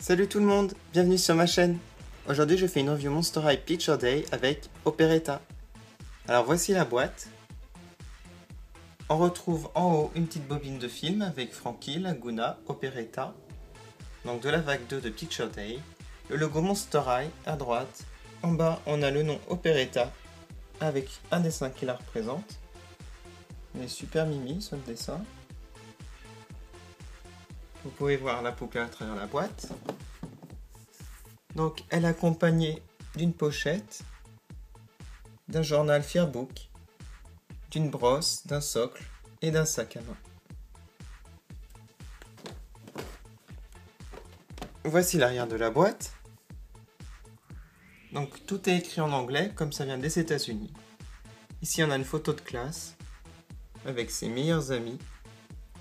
Salut tout le monde, bienvenue sur ma chaîne. Aujourd'hui je fais une review Monster High Picture Day avec Operetta. Alors voici la boîte. On retrouve en haut une petite bobine de film avec Frankie, Laguna, Operetta. Donc de la vague 2 de Picture Day. Le logo Monster High à droite. En bas on a le nom Operetta avec un dessin qui la représente. Elle est super mimi sur le dessin. Vous pouvez voir la poupée à travers la boîte. Donc elle est accompagnée d'une pochette, d'un journal Fearbook, d'une brosse, d'un socle et d'un sac à main. Voici l'arrière de la boîte. Donc tout est écrit en anglais comme ça vient des États-Unis. Ici on a une photo de classe avec ses meilleurs amis,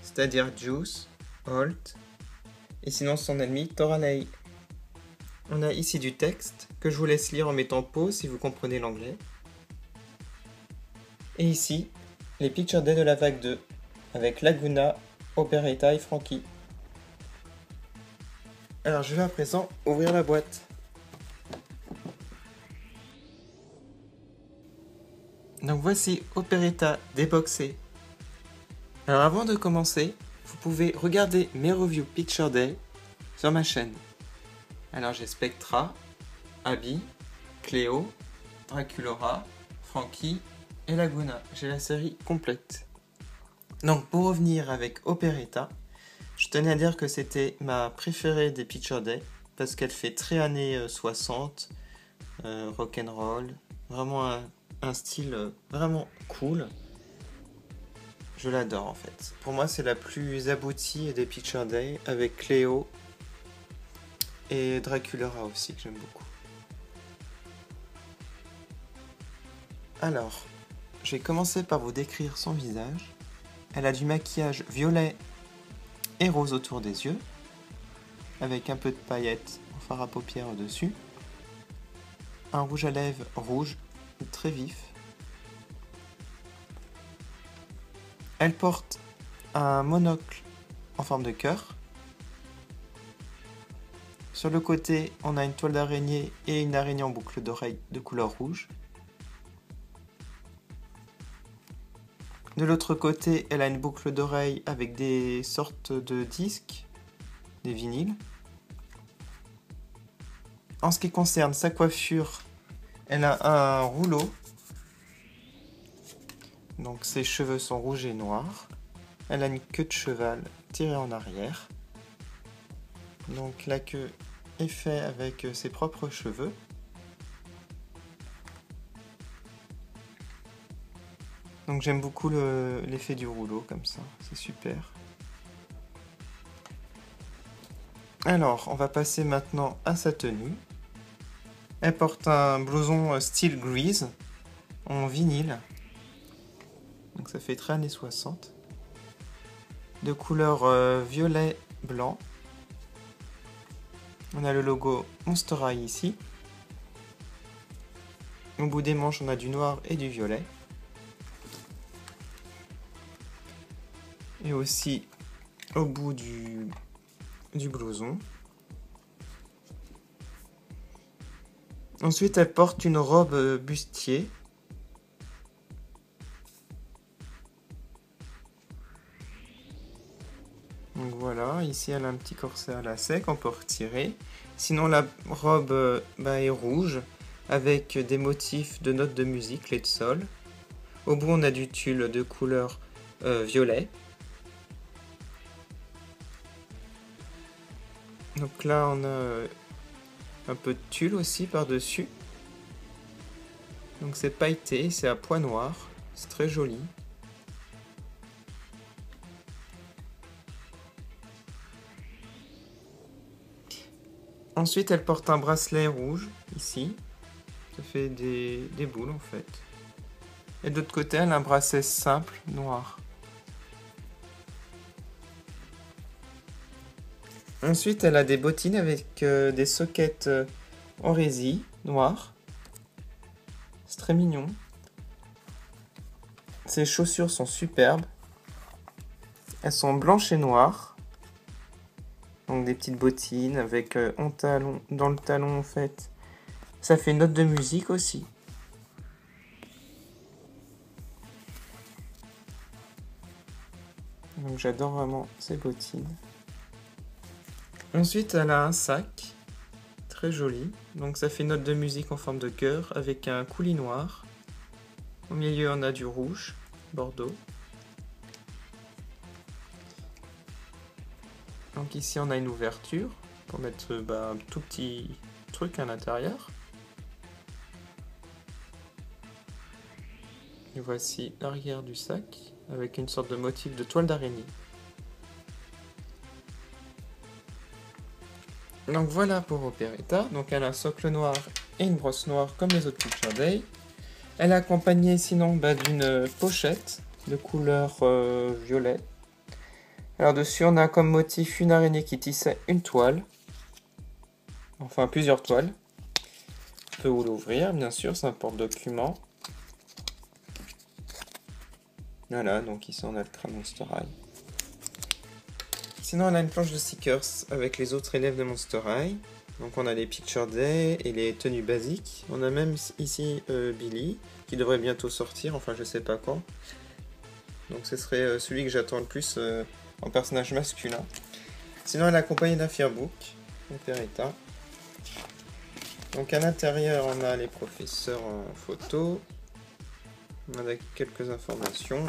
c'est-à-dire Juice, Holt et sinon son ennemi Toralei. On a ici du texte que je vous laisse lire en mettant pause si vous comprenez l'anglais. Et ici, les Picture Day de la vague 2 avec Laguna, Operetta et Frankie. Alors je vais à présent ouvrir la boîte. Donc voici Operetta déboxée. Alors avant de commencer, vous pouvez regarder mes reviews Picture Day sur ma chaîne. Alors j'ai Spectra, Abby, Cléo, Draculaura, Frankie et Laguna. J'ai la série complète. Donc pour revenir avec Operetta, je tenais à dire que c'était ma préférée des Picture Day parce qu'elle fait très années 60, rock'n'roll, vraiment un style vraiment cool. Je l'adore en fait. Pour moi c'est la plus aboutie des Picture Day avec Cléo et Draculaura aussi que j'aime beaucoup. Alors, je vais commencer par vous décrire son visage. Elle a du maquillage violet et rose autour des yeux, avec un peu de paillettes en fard à paupières au-dessus. Un rouge à lèvres rouge, très vif. Elle porte un monocle en forme de cœur. Sur le côté, on a une toile d'araignée et une araignée en boucle d'oreille de couleur rouge. De l'autre côté, elle a une boucle d'oreille avec des sortes de disques, des vinyles. En ce qui concerne sa coiffure, elle a un rouleau. Donc ses cheveux sont rouges et noirs. Elle a une queue de cheval tirée en arrière. Donc la queue est faite avec ses propres cheveux. Donc j'aime beaucoup l'effet du rouleau comme ça, c'est super. Alors, on va passer maintenant à sa tenue. Elle porte un blouson style Grease en vinyle. Donc ça fait très années 60. De couleur violet blanc. On a le logo Monster High ici. Au bout des manches, on a du noir et du violet. Et aussi au bout du blouson. Ensuite, elle porte une robe bustier. Donc voilà, ici elle a un petit corset à lacets qu'on peut retirer. Sinon la robe est rouge avec des motifs de notes de musique, lait de sol. Au bout on a du tulle de couleur violet. Donc là on a un peu de tulle aussi par-dessus. Donc c'est pailleté, c'est à pois noir, c'est très joli. Ensuite, elle porte un bracelet rouge, ici. Ça fait des boules, en fait. Et de l'autre côté, elle a un bracelet simple, noir. Ensuite, elle a des bottines avec des sockets en résille, noir. C'est très mignon. Ses chaussures sont superbes. Elles sont blanches et noires. Donc des petites bottines avec en talon, dans le talon en fait. Ça fait une note de musique aussi. Donc j'adore vraiment ces bottines. Ensuite elle a un sac. Très joli. Donc ça fait une note de musique en forme de cœur avec un coulis noir. Au milieu on a du rouge, bordeaux. Donc ici on a une ouverture pour mettre un tout petit truc à l'intérieur. Et voici l'arrière du sac avec une sorte de motif de toile d'araignée. Donc voilà pour Operetta. Donc elle a un socle noir et une brosse noire comme les autres Picture Day. Elle est accompagnée sinon d'une pochette de couleur violet. Alors dessus on a comme motif une araignée qui tissait une toile. Enfin plusieurs toiles. On peut l'ouvrir bien sûr, c'est un porte-document. Voilà, donc ici on a le crâne Monster High. Sinon on a une planche de stickers avec les autres élèves de Monster High. Donc on a les Picture Day et les tenues basiques. On a même ici Billy qui devrait bientôt sortir, enfin je sais pas quand. Donc ce serait celui que j'attends le plus en personnage masculin. Sinon elle est accompagnée d'un Fearbook, Operetta. Donc à l'intérieur on a les professeurs en photo. On a quelques informations.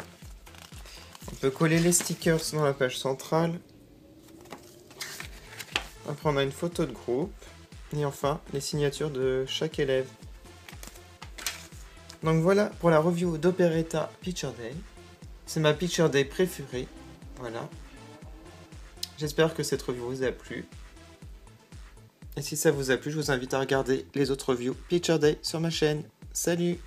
On peut coller les stickers dans la page centrale. Après on a une photo de groupe. Et enfin les signatures de chaque élève. Donc voilà pour la review d'Operetta Picture Day. C'est ma Picture Day préférée. Voilà. J'espère que cette review vous a plu. Et si ça vous a plu, je vous invite à regarder les autres reviews Picture Day sur ma chaîne. Salut!